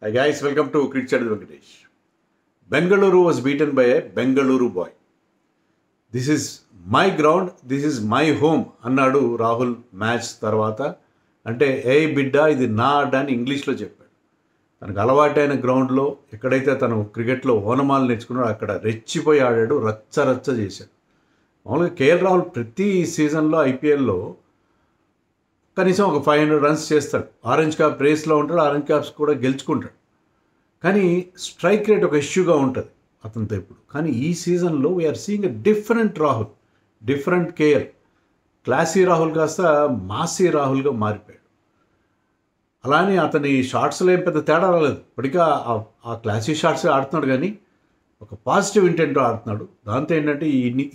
Hi guys, welcome to Cricket Chat with Venkatesh. Bengaluru was beaten by a Bengaluru boy. This is my ground, this is my home అన్నాడు Rahul match తర్వాత. అంటే ఏ బిడ్డ ఇది నా అడ్డ అని ఇంగ్లీష్లో చెప్పాడు. తనకు అలవాటైన గ్రౌండ్లో ఎక్కడైతే తను క్రికెట్లో ఓనమాలు నేర్చుకున్నాడో అక్కడ రెచ్చిపోయి ఆడాడు, రచ్చ చేశాడు. మామూలుగా కేఎల్ రాహుల్ ప్రతి సీజన్లో ఐపీఎల్లో కనీసం ఒక 500 రన్స్ చేస్తాడు. ఆరెంజ్ క్యాప్ రేస్లో ఉంటాడు, ఆరెంజ్ క్యాప్స్ కూడా గెలుచుకుంటాడు. కానీ స్ట్రైక్ రేట్ ఒక ఇష్యూగా ఉంటుంది అతనితో ఇప్పుడు. కానీ ఈ సీజన్లో we're seeing a different Rahul, different KL. Classy Rahul కాస్త మాసీ రాహుల్గా మారిపోయాడు. అలానే అతని షాట్స్లో ఏం పెద్ద తేడా రాలేదు. ఇప్పటికీ ఆ క్లాసీ షాట్స్ ఆడుతున్నాడు, కానీ ఒక పాజిటివ్ ఇంటెంట్తో ఆడుతున్నాడు. దాంతో ఏంటంటే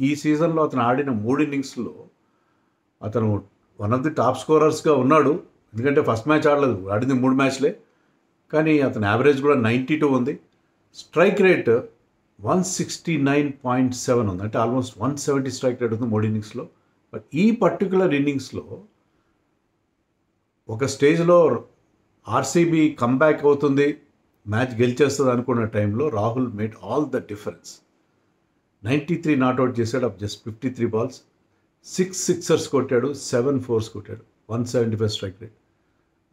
ఈ సీజన్లో అతను ఆడిన 3 ఇన్నింగ్స్లో అతను వన్ ఆఫ్ ది టాప్ స్కోరర్స్గా ఉన్నాడు. ఎందుకంటే ఫస్ట్ మ్యాచ్ ఆడలేదు, ఆడింది 3 మ్యాచ్లే. కానీ అతని యావరేజ్ కూడా 92 ఉంది. స్ట్రైక్ రేట్ 169.7 ఉంది. అంటే ఆల్మోస్ట్ 170 స్ట్రైక్ రేట్ ఉంది 3 ఇన్నింగ్స్లో. బట్ ఈ పర్టికులర్ ఇన్నింగ్స్లో ఒక స్టేజ్లో ఆర్సీబీ కంబ్యాక్ అవుతుంది, మ్యాచ్ గెలిచేస్తుంది అనుకున్న టైంలో Rahul made all the difference. 93 not out చేశాడు ఆఫ్ జస్ట్ 53 బాల్స్. 6 సిక్సర్స్ కొట్టాడు, 7 ఫోర్స్ కొట్టాడు, 175 స్ట్రైక్ రేట్.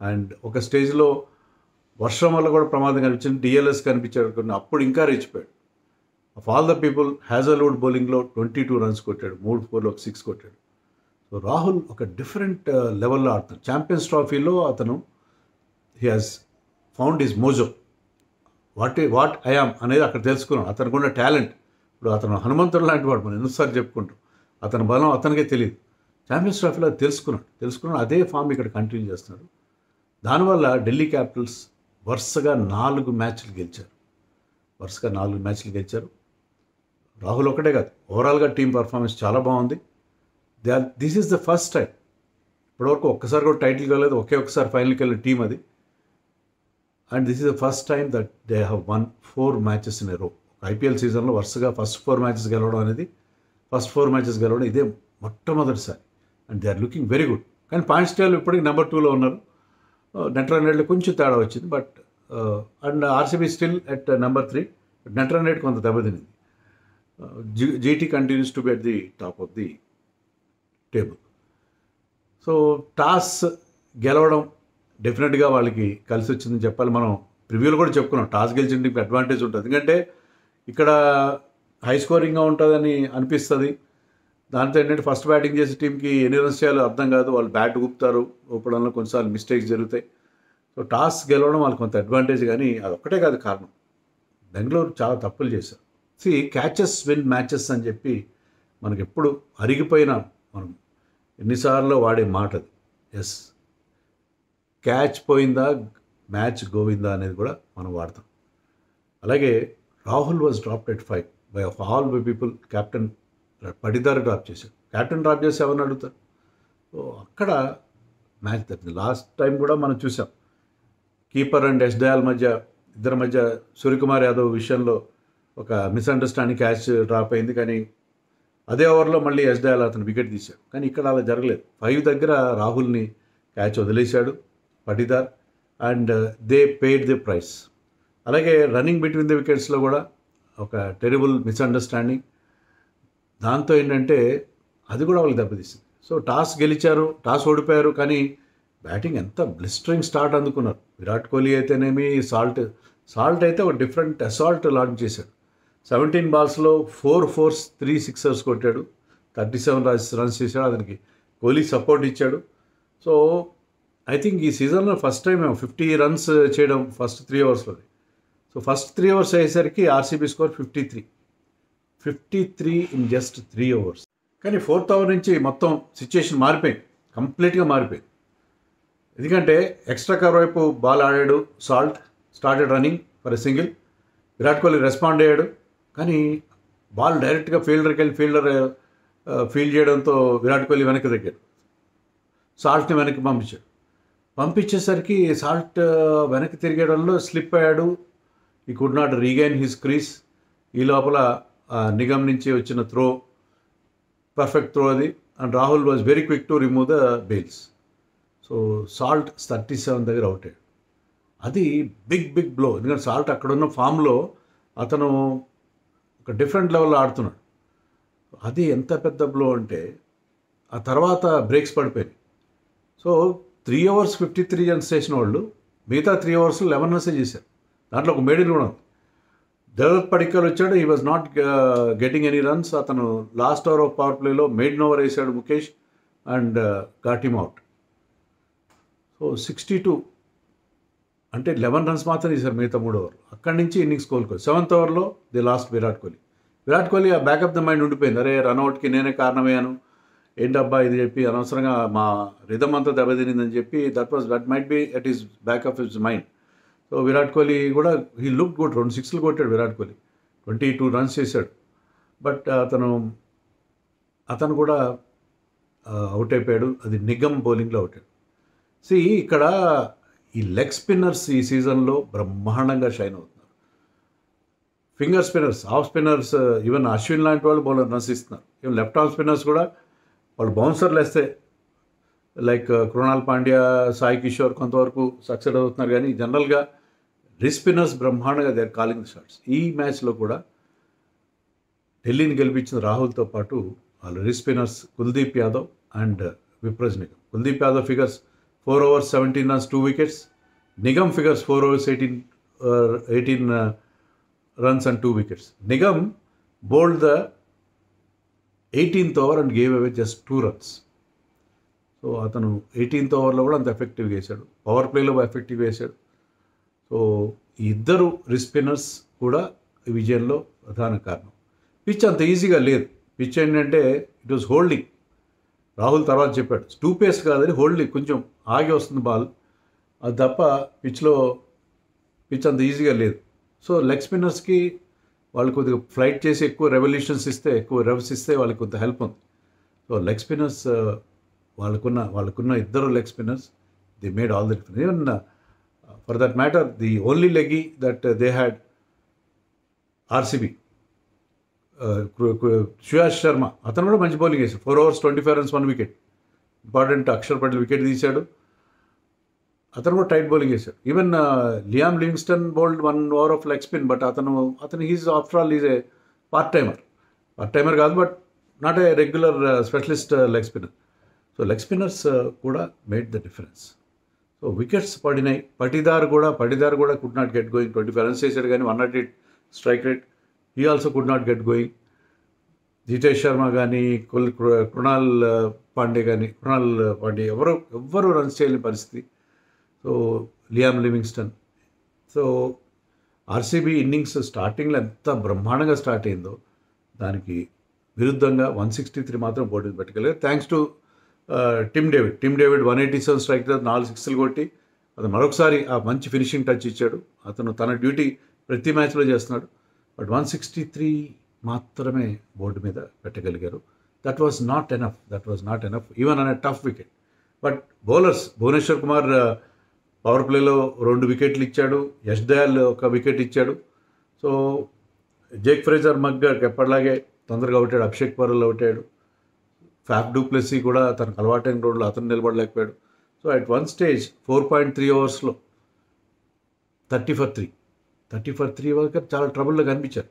అండ్ ఒక స్టేజ్లో వర్షం వల్ల కూడా ప్రమాదం కనిపించింది, డిఎల్ఎస్ కనిపించాడు. అప్పుడు ఇంకా రెచ్చిపోయాడు. Of all the people Hazlewood బౌలింగ్లో 22 రన్స్ కొట్టాడు, 3 ఫోర్లు ఒక 6 కొట్టాడు. సో రాహుల్ ఒక డిఫరెంట్ లెవెల్లో ఆడుతాడు. ఛాంపియన్స్ ట్రోఫీలో అతను he has found his Mojo. What I am అనేది అక్కడ తెలుసుకున్నాడు. అతనికి ఉన్న టాలెంట్. ఇప్పుడు అతను హనుమంతుడు లాంటి వాడు, మనం ఎన్నోసార్లు చెప్పుకుంటాం. అతని బలం అతనికే తెలియదు. ఛాంపియన్స్ ట్రోఫీలో తెలుసుకున్నాడు. అదే ఫామ్ ఇక్కడ కంటిన్యూ చేస్తున్నాడు. దానివల్ల ఢిల్లీ క్యాపిటల్స్ వరుసగా 4 మ్యాచ్లు గెలిచారు. రాహుల్ ఒకటే కాదు, ఓవరాల్గా టీం పర్ఫార్మెన్స్ చాలా బాగుంది. This is the first time. ఇప్పటివరకు ఒక్కసారి కూడా టైటిల్ కాలేదు, ఒక్కసారి ఫైనల్కి వెళ్ళిన టీం అది. And this is the first time that they have one 4 matches in a రో. ఐపీఎల్ సీజన్లో వరుసగా ఫస్ట్ 4 మ్యాచెస్ గెలవడం ఇదే మొట్టమొదటిసారి. And they are looking very good. కానీ పాయింట్స్ టేబుల్ ఇప్పటికి నెంబర్ 2లో ఉన్నారు. నెట్ రన్ రేట్లో కొంచెం తేడా వచ్చింది. But and RCB still at number 3. Net run rate కొంత దెబ్బతినింది. GT continues to be at the top of the table. So toss గెలవడం డెఫినెట్గా వాళ్ళకి కలిసి వచ్చిందని చెప్పాలి. మనం ప్రివ్యూలో కూడా చెప్పుకున్నాం, టాస్ గెలిచిన టీంకి అడ్వాంటేజ్ ఉంటుంది. ఎందుకంటే ఇక్కడ హై స్కోరింగ్గా ఉంటుందని అనిపిస్తుంది. దాంతో ఏంటంటే ఫస్ట్ బ్యాటింగ్ చేసే టీంకి ఎన్ని రన్స్ చేయాలో అర్థం కాదు. వాళ్ళు బ్యాట్ ఊపుతారు, ఊపడంలో కొన్నిసార్లు మిస్టేక్స్ జరుగుతాయి. సో టాస్ గెలవడం వాళ్ళకి కొంత అడ్వాంటేజ్. కానీ అదొక్కటే కాదు కారణం, బెంగళూరు చాలా తప్పులు చేశారు. క్యాచెస్ విన్ మ్యాచెస్ అని చెప్పి మనకి ఎప్పుడు అరిగిపోయిన మనం ఎన్నిసార్లు వాడే మాట అది. ఎస్, క్యాచ్ పోయిందా మ్యాచ్ గోవిందా అనేది కూడా మనం వాడతాం. అలాగే Rahul was dropped at 5 by all by people. Captain Patidar drop చేశాడు. కెప్టెన్ డ్రాప్ చేసి ఎవరిని అడుగుతారు? సో అక్కడ మ్యాచ్ తప్పింది. లాస్ట్ టైం కూడా మనం చూసాం, కీపర్ అండ్ ఎస్డయాల్ ఇద్దరి మధ్య సూర్యకుమార్ యాదవ్ విషయంలో ఒక మిస్అండర్స్టాండింగ్, క్యాచ్ డ్రాప్ అయింది. కానీ అదే ఓవర్లో మళ్ళీ ఎస్డయాల్ అతను వికెట్ తీశాడు. కానీ ఇక్కడ అలా జరగలేదు. 5 దగ్గర రాహుల్ని క్యాచ్ వదిలేశాడు Patidar. And they paid the price. అలాగే రన్నింగ్ బిట్వీన్ ది వికెట్స్లో కూడా ఒక టెరిబుల్ మిస్అండర్స్టాండింగ్. దాంతో ఏంటంటే అది కూడా వాళ్ళకి దెబ్బతీసింది. సో టాస్ గెలిచారు, టాస్ ఓడిపోయారు. కానీ బ్యాటింగ్ ఎంత బ్లిస్టరింగ్ స్టార్ట్ అందుకున్నారు. విరాట్ కోహ్లీ అయితేనేమి, సాల్ట్ అయితే ఒక డిఫరెంట్ అసాల్ట్ లాంచ్ చేశాడు. 17 బాల్స్లో 4 ఫోర్స్ 3 సిక్సర్స్ కొట్టాడు, 37 రన్స్ చేశాడు. అతనికి కోహ్లీ సపోర్ట్ ఇచ్చాడు. సో ఐ థింక్ ఈ సీజన్లో ఫస్ట్ టైం 50 రన్స్ చేయడం ఫస్ట్ 3 ఓవర్స్లోనే. సో ఫస్ట్ 3 ఓవర్స్ అయ్యేసరికి RCB score 53 in just 3 overs. కానీ 4th ఓవర్ నుంచి మొత్తం సిచ్యుయేషన్ మారిపోయింది, కంప్లీట్గా మారిపోయింది. ఎందుకంటే ఎక్స్ట్రా కవర్ వైపు బాల్ ఆడాడు salt, started running for a single. Virat Kohli respond అయ్యాడు. కానీ బాల్ డైరెక్ట్గా ఫీల్డర్కి వెళ్ళి ఫీల్డ్ చేయడంతో విరాట్ కోహ్లీ వెనక్కి తగ్గాడు. సాల్ట్ని వెనక్కి పంపించేసరికి సాల్ట్ వెనక్కి తిరిగేయడంలో స్లిప్ అయ్యాడు. ఈ could not regain his crease. ఈ లోపల నిగమ్ నుంచి వచ్చిన త్రో, పర్ఫెక్ట్ త్రో అది. And Rahul was very quick to remove the bails. So salt 37 దగ్గర అవుట్ అయ్యాడు. అది బిగ్ బ్లో. ఎందుకంటే సాల్ట్ అక్కడున్న ఫామ్లో అతను ఒక డిఫరెంట్ లెవెల్లో ఆడుతున్నాడు. అది ఎంత పెద్ద బ్లో అంటే ఆ తర్వాత బ్రేక్స్ పడిపోయాయి. సో 3 overs 53 runs చేసిన వాళ్ళు మిగతా 3 overs 11 runs చేశారు. దాంట్లో ఒక మేడిల్ కూడా ఉంది. దేవదత్ పడిక్కల్ వచ్చాడు, he was not getting any runs. అతను లాస్ట్ ఓవర్ ఆఫ్ పవర్ ప్లేలో మెయిడెన్ ఓవర్ వేసాడు Mukesh and got him out. So 62 అంటే 11 runs మాత్రం తీశారు మిగతా 3 ఓవర్లు. అక్కడి నుంచి ఇన్నింగ్స్ కోలుకోవాలి. 7th ఓవర్లో ది లాస్ట్ విరాట్ కోహ్లీ ఆ బ్యాక్ ఆఫ్ ద మైండ్ ఉండిపోయింది. అరే రన్అట్కి నేనే కారణమయ్యాను, ఏంటబ్బా ఇది చెప్పి అనవసరంగా మా రిథమ్ అంతా దెబ్బతినిందని చెప్పి that might be at is back of his mind. So Virat Kohli కూడా హీ లుక్ గుడ్. 2 6లు కొట్టాడు విరాట్ కోహ్లీ, 22 runs చేశాడు. బట్ అతను కూడా అవుట్ అయిపోయాడు. అది నిగమ్ బౌలింగ్లో అవుట్ అయ్యాడు. ఇక్కడ ఈ లెగ్ స్పిన్నర్స్ ఈ సీజన్లో బ్రహ్మాండంగా షైన్ అవుతున్నారు. Finger spinners, off spinners, even Ashwin లాంటి వాళ్ళు బౌలర్ రన్స్ ఇస్తున్నారు. ఈవెన్ లెఫ్ట్ ఆర్మ్ స్పిన్నర్స్ కూడా వాళ్ళు బౌన్సర్లు వేస్తే లైక్ కృణాల్ పాండ్యా, సాయి కిషోర్ కొంతవరకు సక్సెస్ అవుతున్నారు. కానీ జనరల్గా రిస్ట్ స్పిన్నర్స్ బ్రహ్మాండంగా they are calling the shots. ఈ మ్యాచ్లో కూడా ఢిల్లీని గెలిపించిన రాహుల్తో పాటు వాళ్ళు wrist spinners Kuldeep Yadav and Vipraj Nigam. Kuldeep Yadav figures 4 overs 17 runs 2 wickets. Nigam figures 4 overs 18 runs and 2 wickets. Nigam bowled the 18th over and gave away just 2 runs. So అతను 18th ఓవర్లో కూడా అంత ఎఫెక్టివ్గా వేశాడు, పవర్ ప్లేలో ఎఫెక్టివ్గా వేశాడు. సో ఈ ఇద్దరు రిస్ట్ స్పిన్నర్స్ కూడా ఈ విజయంలో ప్రధాన కారణం. పిచ్ అంత ఈజీగా లేదు. పిచ్ ఏంటంటే ఇట్ వాజ్ హోల్డింగ్. రాహుల్ తర్వాత చెప్పాడు టూ పేస్ కాదని, హోల్డింగ్, కొంచెం ఆగి వస్తుంది బాల్, అది తప్ప పిచ్ అంత ఈజీగా లేదు. సో లెగ్ స్పిన్నర్స్కి వాళ్ళు కొద్దిగా ఫ్లైట్ చేసి ఎక్కువ రెవల్యూషన్స్ ఇస్తే, ఎక్కువ రెవ్స్ ఇస్తే వాళ్ళకి కొంత హెల్ప్ ఉంది. సో లెగ్ స్పిన్నర్స్ వాళ్ళకున్న ఇద్దరు leg spinners they made all the difference. Even for that matter the only leggie that they had RCB, Shreyas Sharma, అతను కూడా మంచి బౌలింగ్ వేసాడు. 4 overs 25 runs 1 wicket. Important Akshar Patel wicket తీశాడు, అతను కూడా టైట్ బౌలింగ్ వేశాడు. Even Liam Livingstone bowled 1 over of leg spin. But అతను he's after all is a part timer కాదు, but not a regular specialist leg spinner. So leg spinners కూడా made the difference. So wickets పడినాయి. పటిదార్ కూడా could not get going. 25 runs చేశాడు కానీ 108 strike rate. He also could not get going. Jitesh Sharma కానీ కృణాల్ పాండే ఎవ్వరు runs చేయలేని పరిస్థితి. So Liam Livingstone. So RCB innings స్టార్టింగ్లో ఎంత బ్రహ్మాండంగా స్టార్ట్ అయిందో దానికి విరుద్ధంగా 163 మాత్రం బోర్డు పెట్టగలిగారు. Thanks to Tim David 187 strike rate, 4 6లు కొట్టి అతను మరొకసారి ఆ మంచి ఫినిషింగ్ టచ్ ఇచ్చాడు. అతను తన డ్యూటీ ప్రతి మ్యాచ్లో చేస్తున్నాడు. బట్ 163 మాత్రమే బోర్డు మీద పెట్టగలిగారు. That was not enough even on a tough wicket. But bowlers, Bhuvneshwar Kumar power ప్లేలో 2 వికెట్లు ఇచ్చాడు. యష్ దయాల్ 1 వికెట్ ఇచ్చాడు. సో జేక్ ఫ్రేజర్ మగ్గర్ ఎప్పటిలాగే తొందరగా అవుతాడు. అభిషేక్ పర్ల్ అవుతాడు. ఫ్యాఫ్ డూప్లెసీ కూడా తనకు అలవాటైన రోడ్లో అతను నిలబడలేకపోయాడు. సో అట్ వన్ స్టేజ్ 4.3 ఓవర్స్లో 30 for 3 వరకు చాలా ట్రబుల్లో కనిపించారు.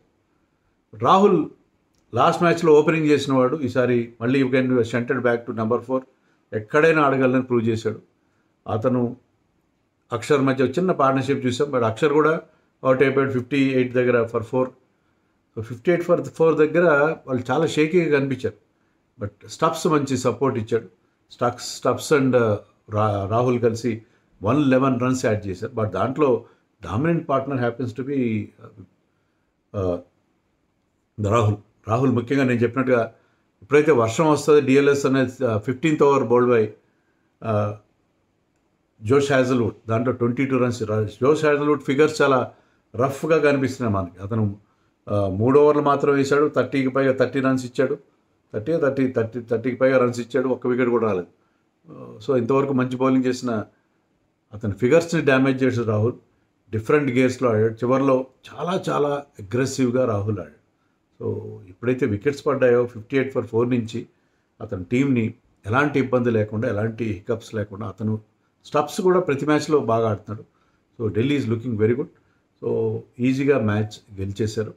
రాహుల్ లాస్ట్ మ్యాచ్లో ఓపెనింగ్ చేసిన వాడు, ఈసారి మళ్ళీ you can shunted back to number 4. ఎక్కడైనా ఆడగలని ప్రూవ్ చేశాడు. అతను అక్షర్ మధ్య చిన్న పార్ట్నర్షిప్ చూసాం, బట్ అక్షర్ కూడా అవుట్ అయిపోయాడు 58 దగ్గర ఫర్ 4. సో 58 for 4 దగ్గర వాళ్ళు చాలా షేకీగా కనిపించారు. బట్ స్టప్స్ మంచి సపోర్ట్ ఇచ్చాడు. స్టప్స్ అండ్ రాహుల్ కలిసి 111 runs యాడ్ చేశారు. బట్ దాంట్లో dominant partner happens to be Rahul ముఖ్యంగా నేను చెప్పినట్టుగా ఎప్పుడైతే వర్షం వస్తుంది డిఎల్ఎస్ అనేది 15th over బౌల్డ్ బై జోష్ హ్యాజల్వుడ్, దాంట్లో 22 runs. జోష్ హ్యాజల్వుడ్ ఫిగర్స్ చాలా రఫ్గా కనిపిస్తున్నాయి మనకి. అతను 3 overs మాత్రం వేశాడు, 30కి పైగా 30 runs ఇచ్చాడు. 30కి పైగా రన్స్ ఇచ్చాడు, 1 వికెట్ కూడా రాలేదు. సో ఇంతవరకు మంచి బౌలింగ్ చేసిన అతని ఫిగర్స్ని డ్యామేజ్ చేసాడు రాహుల్. డిఫరెంట్ గేర్స్లో ఆడాడు. చివరిలో చాలా అగ్రెసివ్గా రాహుల్ ఆడాడు. సో ఎప్పుడైతే వికెట్స్ పడ్డాయో 58 for 4 నుంచి అతని టీంని ఎలాంటి ఇబ్బంది లేకుండా, ఎలాంటి హికప్స్ లేకుండా, అతను స్టప్స్ కూడా ప్రతి మ్యాచ్లో బాగా ఆడుతున్నాడు. So Delhi is looking very good. So ఈజీగా మ్యాచ్ గెలిచేశారు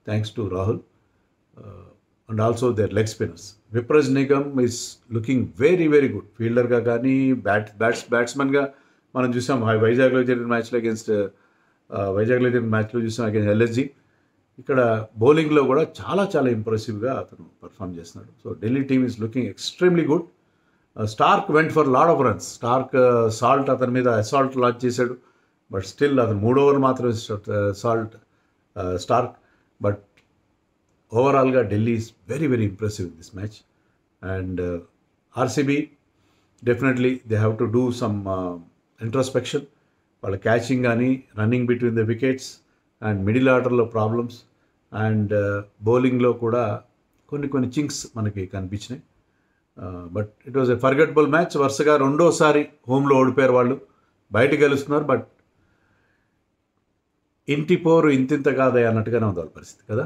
thanks to Rahul and also their leg spinners. Vipraj Nigam is looking very very good ఫీల్డర్గా కానీ బ్యాట్స్మెన్గా మనం చూసాం వైజాగ్లో జరిగిన మ్యాచ్లో చూసాం అగైన్స్ ఎల్ఎస్జీ. ఇక్కడ బౌలింగ్లో కూడా చాలా చాలా ఇంప్రెసివ్గా అతను పర్ఫామ్ చేస్తున్నాడు. So Delhi team is looking extremely good. Starc went for load of runs. Salt అతని మీద అసాల్ట్ లాంచ్ చేశాడు, బట్ స్టిల్ అతను 3 ఓవర్లు మాత్రమే స్టార్క్. బట్ ఓవరాల్గా Delhi is very very impressive in this match. And RCB definitely they have to do some introspection. వాళ్ళ catching కానీ, running between the wickets and middle ఆర్డర్లో ప్రాబ్లమ్స్ అండ్ బౌలింగ్లో కూడా కొన్ని చింక్స్ మనకి కనిపించినాయి. But it was a forgettable match. వరుసగా రెండోసారి హోమ్లో ఓడిపోయారు వాళ్ళు, బయట గెలుస్తున్నారు. బట్ ఇంటి పోరు ఇంతింత కాదే అన్నట్టుగానే ఉంది వాళ్ళ పరిస్థితి కదా.